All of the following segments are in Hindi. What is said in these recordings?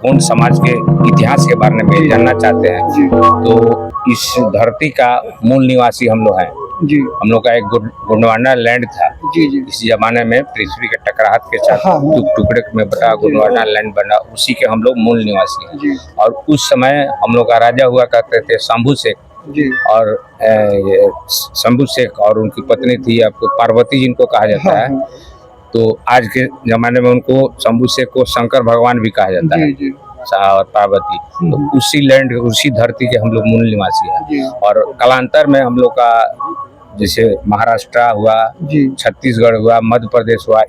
गोंड समाज के इतिहास के बारे में जानना चाहते हैं तो इस धरती का मूल निवासी हम लोग हैं जी। हम लोग का एक गोंडवाना लैंड था जी जी। इस जमाने में पृथ्वी के टकराहट के साथ हाँ। टुकड़े में बटा गोंडवाना लैंड बना, उसी के हम लोग मूल निवासी हैं जी। और उस समय हम लोग का राजा हुआ करते थे शंभू शेख जी। और शंभू शेख और उनकी पत्नी थी आपको पार्वती जिनको कहा जाता है। तो आज के जमाने में उनको शंभू शेख को शंकर भगवान भी कहा जाता है जी। और पार्वती, तो उसी लैंड उसी धरती के हम लोग मूल निवासी हैं। और कालांतर में हम लोग का जैसे महाराष्ट्र हुआ, छत्तीसगढ़ हुआ, मध्य प्रदेश हुआ,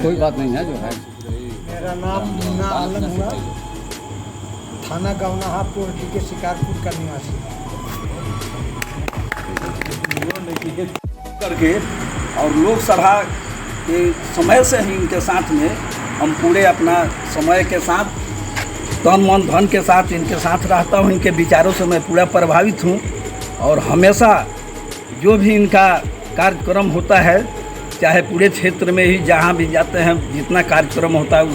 कोई बात नहीं है जो है। मेरा नाम मुन्ना आलम हुआ, थाना गौनाहा पोर्टी के शिकारपुर का निवासी करके और लोकसभा के समय से ही इनके साथ में हम पूरे अपना समय के साथ तन मन धन के साथ इनके साथ रहता हूँ। इनके विचारों से मैं पूरा प्रभावित हूँ और हमेशा जो भी इनका कार्यक्रम होता है, चाहे पूरे क्षेत्र में ही जहाँ भी जाते हैं जितना कार्यक्रम होता है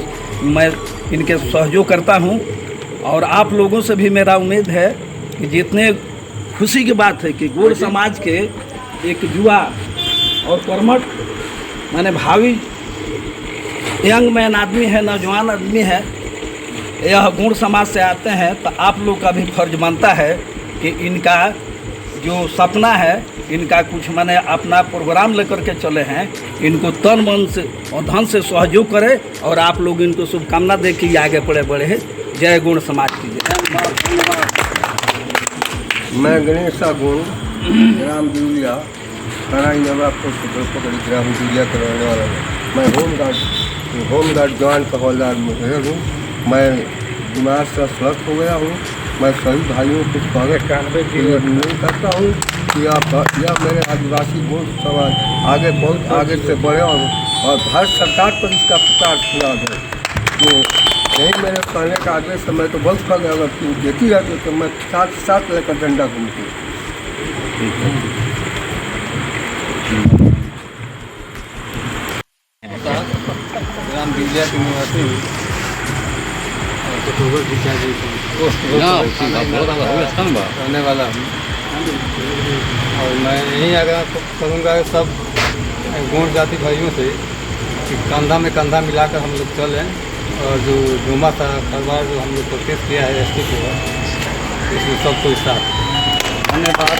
मैं इनके सहयोग करता हूँ। और आप लोगों से भी मेरा उम्मीद है कि जितने खुशी की बात है कि गोंड समाज के एक युवा और कर्मठ माने भावी यंग मैन आदमी है, नौजवान आदमी है, यह गोंड समाज से आते हैं, तो आप लोग का भी फर्ज बनता है कि इनका जो सपना है, इनका कुछ माने अपना प्रोग्राम लेकर के चले हैं, इनको तन मन से और धन से सहयोग करें और आप लोग इनको शुभकामना दे के आगे बढ़े। जय गोंड समाज की जय। मैं गणेश गोंड ग्राम बिउलिया तराई नवा पकड़ी ग्राम बिउलिया का रहने वाला हूँ। मैं होमगार्ड जवान का हवलदार मुखर हूँ। मैं बीमार से स्वस्थ हो गया हूँ। मैं सभी भाइयों को नहीं करता हूँ कि यह मेरे आदिवासी गोंड समाज आगे बहुत आगे से बढ़े और भारत सरकार पर इसका प्रचार किया है। तो यही मेरे कहने का आदेश है। मैं तो बहुत फल है, अगर तू देती है तो मैं साथ लेकर डंडा घूमती हूँ। ग्राम बिजलिया के निवासी रहने वाला हूँ और मैं यही आग्रह करूँगा सब गोंड जाति भाइयों से कि कंधा में कंधा मिलाकर हम लोग चलें और जो डूमा था खरवार जो हम लोग प्रोटेस्ट किया है एसटी को, इसमें सबको साथ धन्यवाद।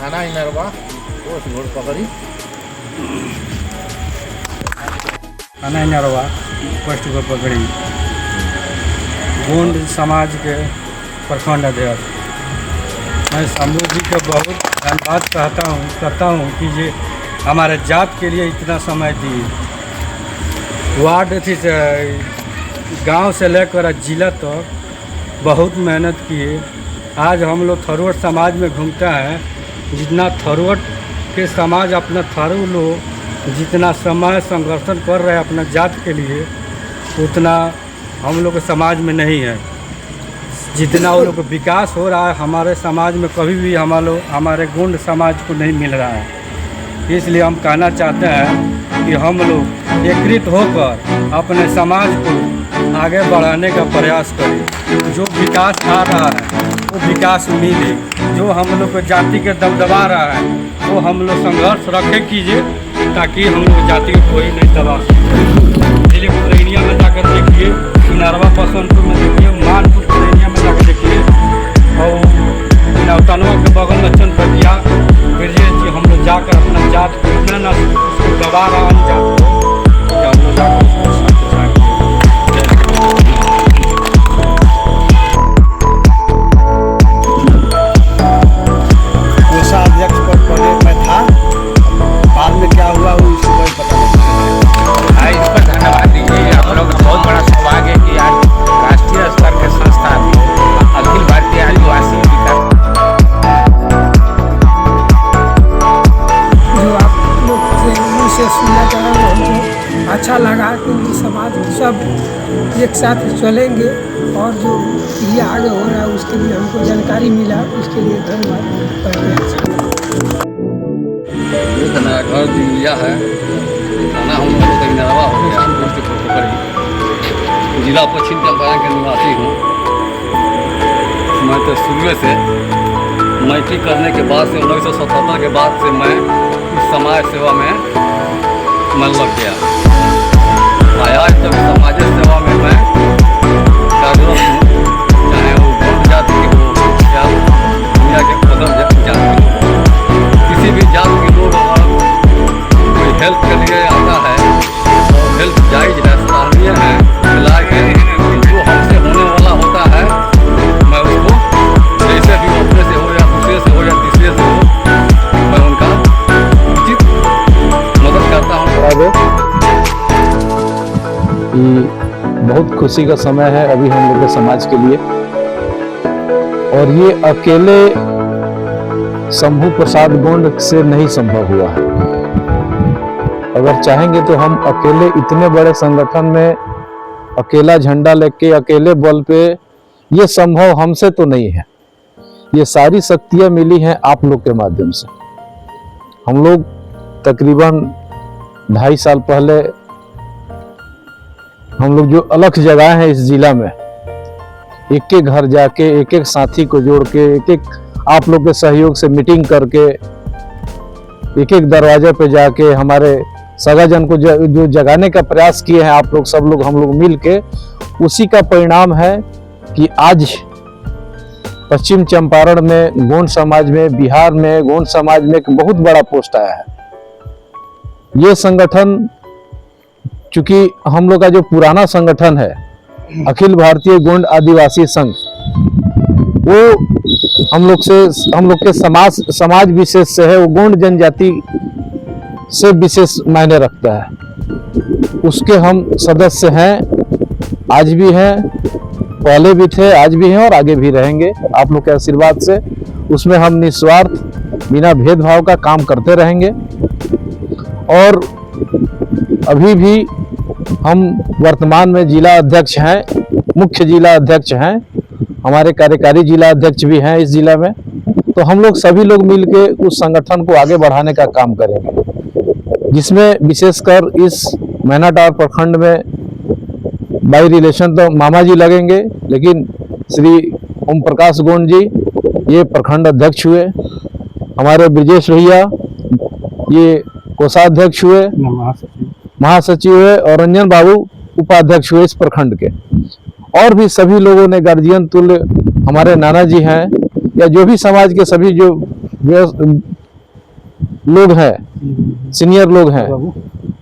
थाना इनरवा पोस्ट घोड़ पकड़ी थाना इनरवा पोस्ट घोड़ पकड़ी गोंड समाज के प्रखंड अध्यक्ष। मैं शंभू जी को बहुत धन्यवाद करता हूँ कि ये हमारे जात के लिए इतना समय दिए। वार्ड थी गांव से लेकर जिला तक तो बहुत मेहनत किए। आज हम लोग थरुवट समाज में घूमते हैं। जितना थरुवट के समाज अपना थारू लोग जितना समय संघर्षण कर रहे हैं अपना जात के लिए, उतना हम लोग के समाज में नहीं है। जितना वो लोग को विकास हो रहा है हमारे समाज में कभी भी हमारे गोंड समाज को नहीं मिल रहा है। इसलिए हम कहना चाहते हैं कि हम लोग एकत्रित होकर अपने समाज को आगे बढ़ाने का प्रयास करें। जो विकास आ रहा है को विकास मिले। जो हम लोग को जाति के दबदबा रहा है वो हम लोग संघर्ष रखे कीजिए, ताकि हम लोग जाति को कोई नहीं दबा सके। जिले पुरैनिया में जाकर देखिए, किनारवा पसंदपुर में देखिए, मानपुर पुरैनिया में जाकर देखिए, और नौतनवा के बगल में चंदपटिया ब्रजेश जी हम लोग जाकर अपना जात को इतना न दबा रहा हम जात को कि हम लोग जाकर उसको साथ कोषाध्यक्ष पद पर मैं था, बाद में क्या हुआ वो इसी को पता नहीं। इस पर धन्यवाद दीजिए। हम लोग का बहुत बड़ा सौभाग्य है कि आज राष्ट्रीय स्तर के संस्था अखिल भारतीय आदिवासी विकास जो आप लोग से सुनना चाह रहे हैं, हमको अच्छा लगा कि समाज सब एक साथ चलेंगे और जो ये आगे हो रहा है उसके लिए हमको जानकारी मिला, उसके लिए धन्यवाद। एक नया घर दिया है, थाना हम लोग का नरवा हो गया, पोस्ट पोखरी, जिला पश्चिम चंपारण के निवासी हूँ। मैं तो शुरू से मैट्रिक करने के बाद से 1977 के बाद से मैं इस समाज सेवा में मन लग गया। आज तक समाज सेवा में मैं कार्यरत हूँ, चाहे वो गौड़ जाति के हो या दुनिया के बदल जाति के हो। किसी भी जात के लोग अगर कोई हेल्प के लिए आता है और हेल्प जायज है, सराहनीय है, लायक है, जो हमसे होने वाला होता है, मैं उसको जैसे भी अपने से हो या दूसरे से हो या तीसरे से हो, मैं उनका उचित मदद करता हूँ। बहुत खुशी का समय है अभी हम लोग के समाज के लिए, और ये अकेले शंभू प्रसाद गोंड से नहीं संभव हुआ है। अगर चाहेंगे तो हम अकेले इतने बड़े संगठन में अकेला झंडा लेके अकेले बल पे, ये संभव हमसे तो नहीं है। ये सारी शक्तियां मिली हैं आप लोग के माध्यम से। हम लोग तकरीबन 2.5 साल पहले हम लोग जो अलग जगह है इस जिला में, एक एक घर जाके एक एक साथी को जोड़ के एक एक आप लोग के सहयोग से मीटिंग करके एक एक दरवाजे पे जाके हमारे सगाजन को जो जगाने का प्रयास किए हैं आप लोग सब लोग हम लोग मिल के, उसी का परिणाम है कि आज पश्चिम चंपारण में गोंड समाज में, बिहार में गोंड समाज में एक बहुत बड़ा पोस्ट आया है। ये संगठन चूंकि हम लोग का जो पुराना संगठन है अखिल भारतीय गोंड आदिवासी संघ, वो हम लोग के समाज विशेष से है, वो गोंड जनजाति से विशेष मायने रखता है। उसके हम सदस्य हैं, आज भी हैं, पहले भी थे, आज भी हैं और आगे भी रहेंगे आप लोग के आशीर्वाद से। उसमें हम निस्वार्थ बिना भेदभाव का काम करते रहेंगे। और अभी भी हम वर्तमान में जिला अध्यक्ष हैं, मुख्य जिला अध्यक्ष हैं, हमारे कार्यकारी जिला अध्यक्ष भी हैं इस जिला में। तो हम लोग सभी लोग मिलके उस संगठन को आगे बढ़ाने का काम करेंगे, जिसमें विशेषकर इस मैनाटार प्रखंड में बाई रिलेशन तो मामा जी लगेंगे, लेकिन श्री ओम प्रकाश गोंड जी ये प्रखंड अध्यक्ष हुए, हमारे ब्रजेश भैया ये कोषाध्यक्ष हुए, महासचिव हुए, और रंजन बाबू उपाध्यक्ष हुए इस प्रखंड के। और भी सभी लोगों ने गार्जियन तुल्य, हमारे नाना जी हैं या जो भी समाज के सभी जो लोग हैं, सीनियर लोग हैं,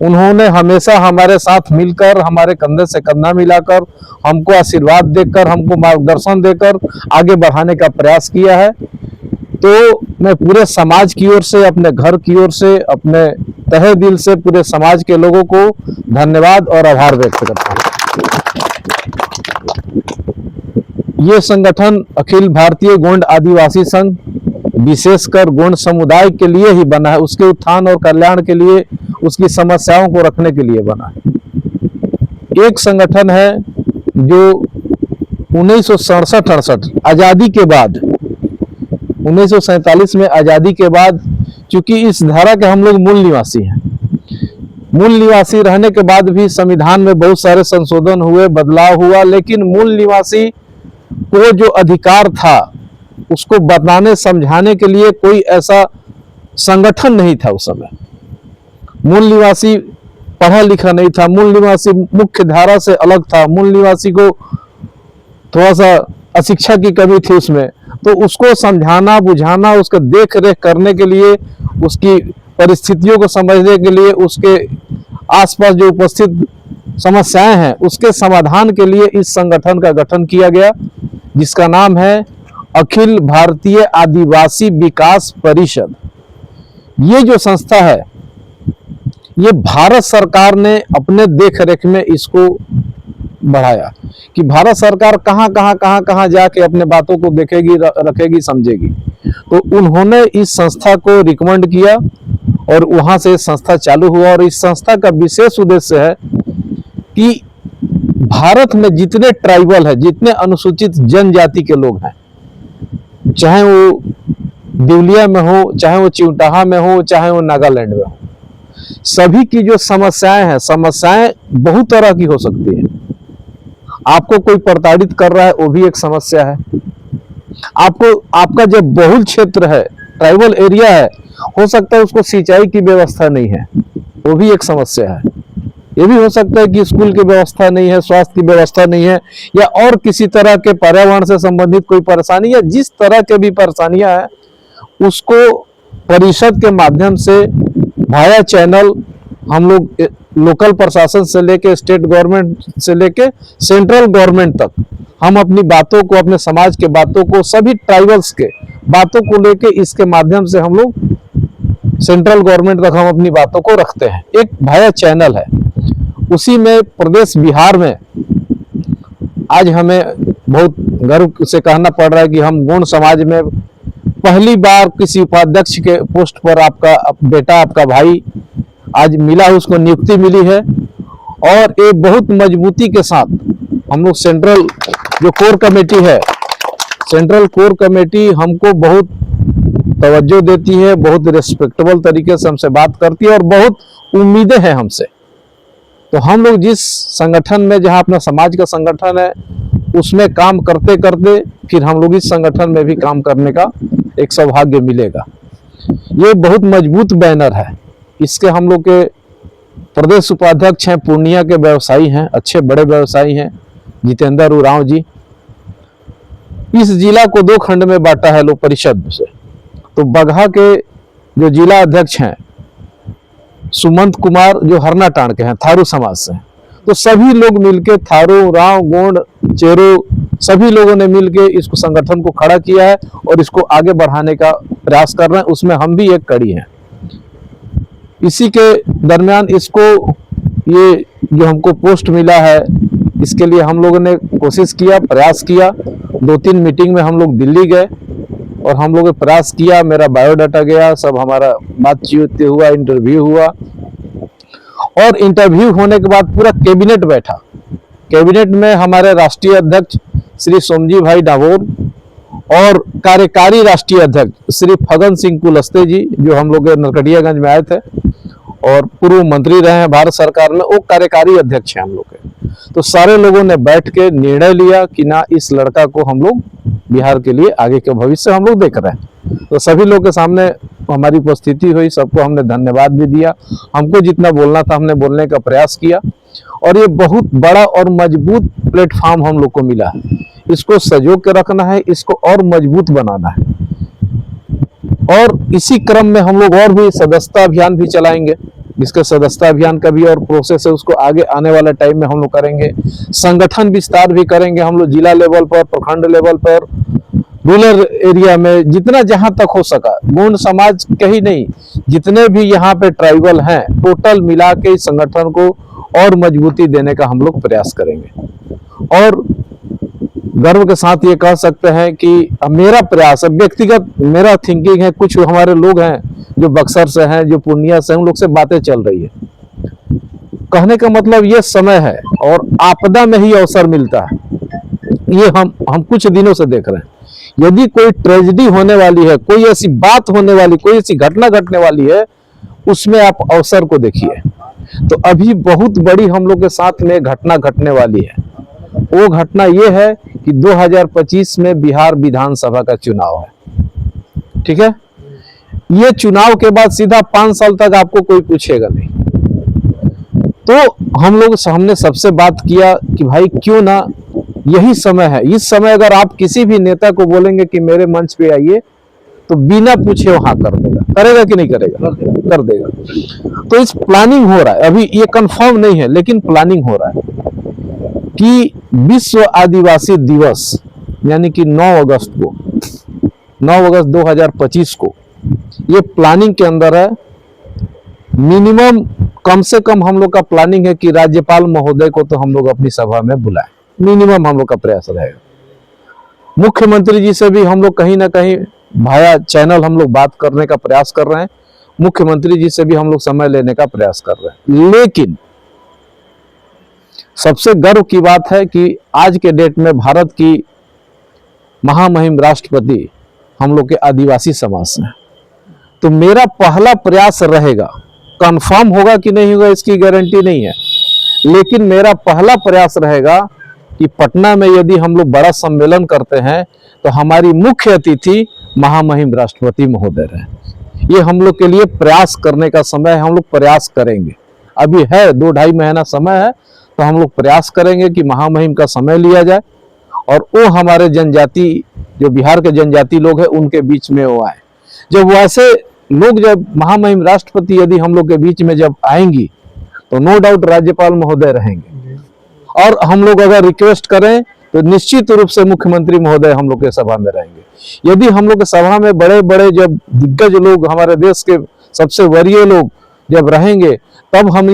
उन्होंने हमेशा हमारे साथ मिलकर, हमारे कंधे से कंधा मिलाकर, हमको आशीर्वाद देकर, हमको मार्गदर्शन देकर आगे बढ़ाने का प्रयास किया है। तो मैं पूरे समाज की ओर से, अपने घर की ओर से, अपने तहे दिल से पूरे समाज के लोगों को धन्यवाद और आभार व्यक्त करता हूँ। ये संगठन अखिल भारतीय गोंड आदिवासी संघ विशेषकर गोंड समुदाय के लिए ही बना है, उसके उत्थान और कल्याण के लिए, उसकी समस्याओं को रखने के लिए बना है। एक संगठन है जो 1967-68 आजादी के बाद, 1947 में आजादी के बाद, चूंकि इस धारा के हम लोग मूल निवासी हैं, मूल निवासी रहने के बाद भी संविधान में बहुत सारे संशोधन हुए, बदलाव हुआ, लेकिन मूल निवासी को जो अधिकार था उसको बताने समझाने के लिए कोई ऐसा संगठन नहीं था उस समय। मूल निवासी पढ़ा लिखा नहीं था, मूल निवासी मुख्य धारा से अलग था, मूल निवासी को थोड़ा सा अशिक्षा की कमी थी उसमें, तो उसको समझाना बुझाना, उसका देख रेख करने के लिए, उसकी परिस्थितियों को समझने के लिए, उसके आसपास जो उपस्थित समस्याएं हैं उसके समाधान के लिए इस संगठन का गठन किया गया, जिसका नाम है अखिल भारतीय आदिवासी विकास परिषद। ये जो संस्था है, ये भारत सरकार ने अपने देख रेख में इसको बढ़ाया कि भारत सरकार कहाँ जाके अपने बातों को देखेगी, रखेगी, समझेगी। तो उन्होंने इस संस्था को रिकमेंड किया और वहां से संस्था चालू हुआ। और इस संस्था का विशेष उद्देश्य है कि भारत में जितने ट्राइबल है, जितने अनुसूचित जनजाति के लोग हैं, चाहे वो देवलिया में हो, चाहे वो चिउटाहा में हो, चाहे वो नागालैंड में हो, सभी की जो समस्याएं हैं, समस्याएं बहुत तरह की हो सकती है। आपको कोई प्रताड़ित कर रहा है, वो भी एक समस्या है। आपका जब बहुल क्षेत्र है, ट्राइबल एरिया है, हो सकता है उसको सिंचाई की व्यवस्था नहीं है, वो भी एक समस्या है। ये भी हो सकता है कि स्कूल की व्यवस्था नहीं है, स्वास्थ्य की व्यवस्था नहीं है, या और किसी तरह के पर्यावरण से संबंधित कोई परेशानी, या जिस तरह के भी परेशानियां हैं उसको परिषद के माध्यम से वाया चैनल हम लोग लोकल प्रशासन से लेके, स्टेट गवर्नमेंट से लेके सेंट्रल गवर्नमेंट तक हम अपनी बातों को, अपने समाज के बातों को, सभी ट्राइबल्स के बातों को लेके इसके माध्यम से हम लोग सेंट्रल गवर्नमेंट तक हम अपनी बातों को रखते हैं। एक वाया चैनल है। उसी में प्रदेश बिहार में आज हमें बहुत गर्व से कहना पड़ रहा है कि हम गोंड समाज में पहली बार किसी उपाध्यक्ष के पोस्ट पर आपका बेटा, आपका भाई आज मिला है, उसको नियुक्ति मिली है। और एक बहुत मजबूती के साथ हम लोग सेंट्रल जो कोर कमेटी है, सेंट्रल कोर कमेटी हमको बहुत तवज्जो देती है, बहुत रिस्पेक्टेबल तरीके से हमसे बात करती है और बहुत उम्मीदें हैं हमसे। तो हम लोग जिस संगठन में, जहां अपना समाज का संगठन है, उसमें काम करते करते फिर हम लोग इस संगठन में भी काम करने का एक सौभाग्य मिलेगा। ये बहुत मजबूत बैनर है। इसके हम लोग के प्रदेश उपाध्यक्ष हैं, पूर्णिया के व्यवसायी हैं, अच्छे बड़े व्यवसायी हैं, जितेंद्र उरांव जी। इस जिला को 2 खंड में बांटा है लोक परिषद से। तो बगहा के जो जिला अध्यक्ष हैं सुमंत कुमार, जो हरनाटांड के हैं, थारू समाज से हैं। तो सभी लोग मिलके, थारू, राव, गोंड, चेरो, सभी लोगों ने मिलके इसको संगठन को खड़ा किया है और इसको आगे बढ़ाने का प्रयास कर रहे हैं। उसमें हम भी एक कड़ी हैं। इसी के दरमियान इसको, ये जो हमको पोस्ट मिला है, इसके लिए हम लोगों ने कोशिश किया, प्रयास किया। 2-3 मीटिंग में हम लोग दिल्ली गए और हम लोगों ने प्रयास किया। मेरा बायोडाटा गया, सब हमारा बातचीत हुआ, इंटरव्यू हुआ। और इंटरव्यू होने के बाद पूरा कैबिनेट बैठा। कैबिनेट में हमारे राष्ट्रीय अध्यक्ष श्री सोमजी भाई डाबोर और कार्यकारी राष्ट्रीय अध्यक्ष श्री फगन सिंह कुलस्ते जी, जो हम लोग नरकटियागंज में आए थे और पूर्व मंत्री रहे हैं भारत सरकार में, वो कार्यकारी अध्यक्ष हैं हम लोग के। तो सारे लोगों ने बैठ के निर्णय लिया कि ना, इस लड़का को हम लोग बिहार के लिए आगे के भविष्य हम लोग देख रहे हैं। तो सभी लोग के सामने हमारी उपस्थिति हुई, सबको हमने धन्यवाद भी दिया। हमको जितना बोलना था हमने बोलने का प्रयास किया और ये बहुत बड़ा और मजबूत प्लेटफॉर्म हम लोग को मिला है। इसको सजो के रखना है, इसको और मजबूत बनाना है। और इसी क्रम में हम लोग और भी सदस्यता अभियान भी चलाएंगे। इसके सदस्यता अभियान का भी और प्रोसेस है, उसको आगे आने वाले टाइम में हम लोग करेंगे। संगठन विस्तार भी करेंगे हम लोग, जिला लेवल पर, प्रखंड लेवल पर, रूरल एरिया में, जितना जहां तक हो सका। गोंड समाज के ही नहीं, जितने भी यहाँ पे ट्राइबल हैं, टोटल मिला के इस संगठन को और मजबूती देने का हम लोग प्रयास करेंगे। और गर्व के साथ ये कह सकते हैं कि मेरा प्रयास, व्यक्तिगत मेरा थिंकिंग है, कुछ हमारे लोग हैं जो बक्सर से हैं, जो पूर्णिया से, उन लोग से बातें चल रही है। कहने का मतलब ये समय है और आपदा में ही अवसर मिलता है। ये हम कुछ दिनों से देख रहे हैं। यदि कोई ट्रेजेडी होने वाली है, कोई ऐसी बात होने वाली, कोई ऐसी घटना घटने वाली है, उसमें आप अवसर को देखिए। तो अभी बहुत बड़ी हम लोग के साथ में घटना घटने वाली है। वो घटना ये है कि 2025 में बिहार विधानसभा का चुनाव है, ठीक है। ये चुनाव के बाद सीधा 5 साल तक आपको कोई पूछेगा नहीं। तो हमने सबसे बात किया कि भाई क्यों ना यही समय है, इस समय अगर आप किसी भी नेता को बोलेंगे कि मेरे मंच पे आइए तो बिना पूछे वहां कर देगा, करेगा कि नहीं करेगा? कर देगा। तो इस प्लानिंग हो रहा है, अभी ये कंफर्म नहीं है लेकिन प्लानिंग हो रहा है कि विश्व आदिवासी दिवस यानी कि 9 अगस्त 2025 को ये प्लानिंग के अंदर है। मिनिमम कम से कम हम लोग का प्लानिंग है कि राज्यपाल महोदय को तो हम लोग अपनी सभा में बुलाएं, मिनिमम हम लोग का प्रयास रहेगा। मुख्यमंत्री जी से भी हम लोग कहीं ना कहीं भाया चैनल हम लोग बात करने का प्रयास कर रहे हैं, मुख्यमंत्री जी से भी हम लोग समय लेने का प्रयास कर रहे हैं। लेकिन सबसे गर्व की बात है कि आज के डेट में भारत की महामहिम राष्ट्रपति हम लोग के आदिवासी समाज से हैं। तो मेरा पहला प्रयास रहेगा, कंफर्म होगा कि नहीं होगा इसकी गारंटी नहीं है, लेकिन मेरा पहला प्रयास रहेगा कि पटना में यदि हम लोग बड़ा सम्मेलन करते हैं तो हमारी मुख्य अतिथि महामहिम राष्ट्रपति महोदय रहे। ये हम लोग के लिए प्रयास करने का समय है, हम लोग प्रयास करेंगे। अभी है 2-2.5 महीना समय है, तो हम लोग प्रयास करेंगे कि महामहिम का समय लिया जाए और वो हमारे जनजाति, जो बिहार के जनजाति लोग हैं, उनके बीच में वो आए। जब वैसे लोग, जब महामहिम राष्ट्रपति यदि हम लोग के बीच में जब आएंगी तो नो डाउट राज्यपाल महोदय रहेंगे, और हम लोग अगर रिक्वेस्ट करें तो निश्चित रूप से मुख्यमंत्री महोदय हम लोग के सभा में रहेंगे। यदि हम लोग के सभा में बड़े बड़े जब दिग्गज लोग, हमारे देश के सबसे वरीय लोग जब रहेंगे, तब हम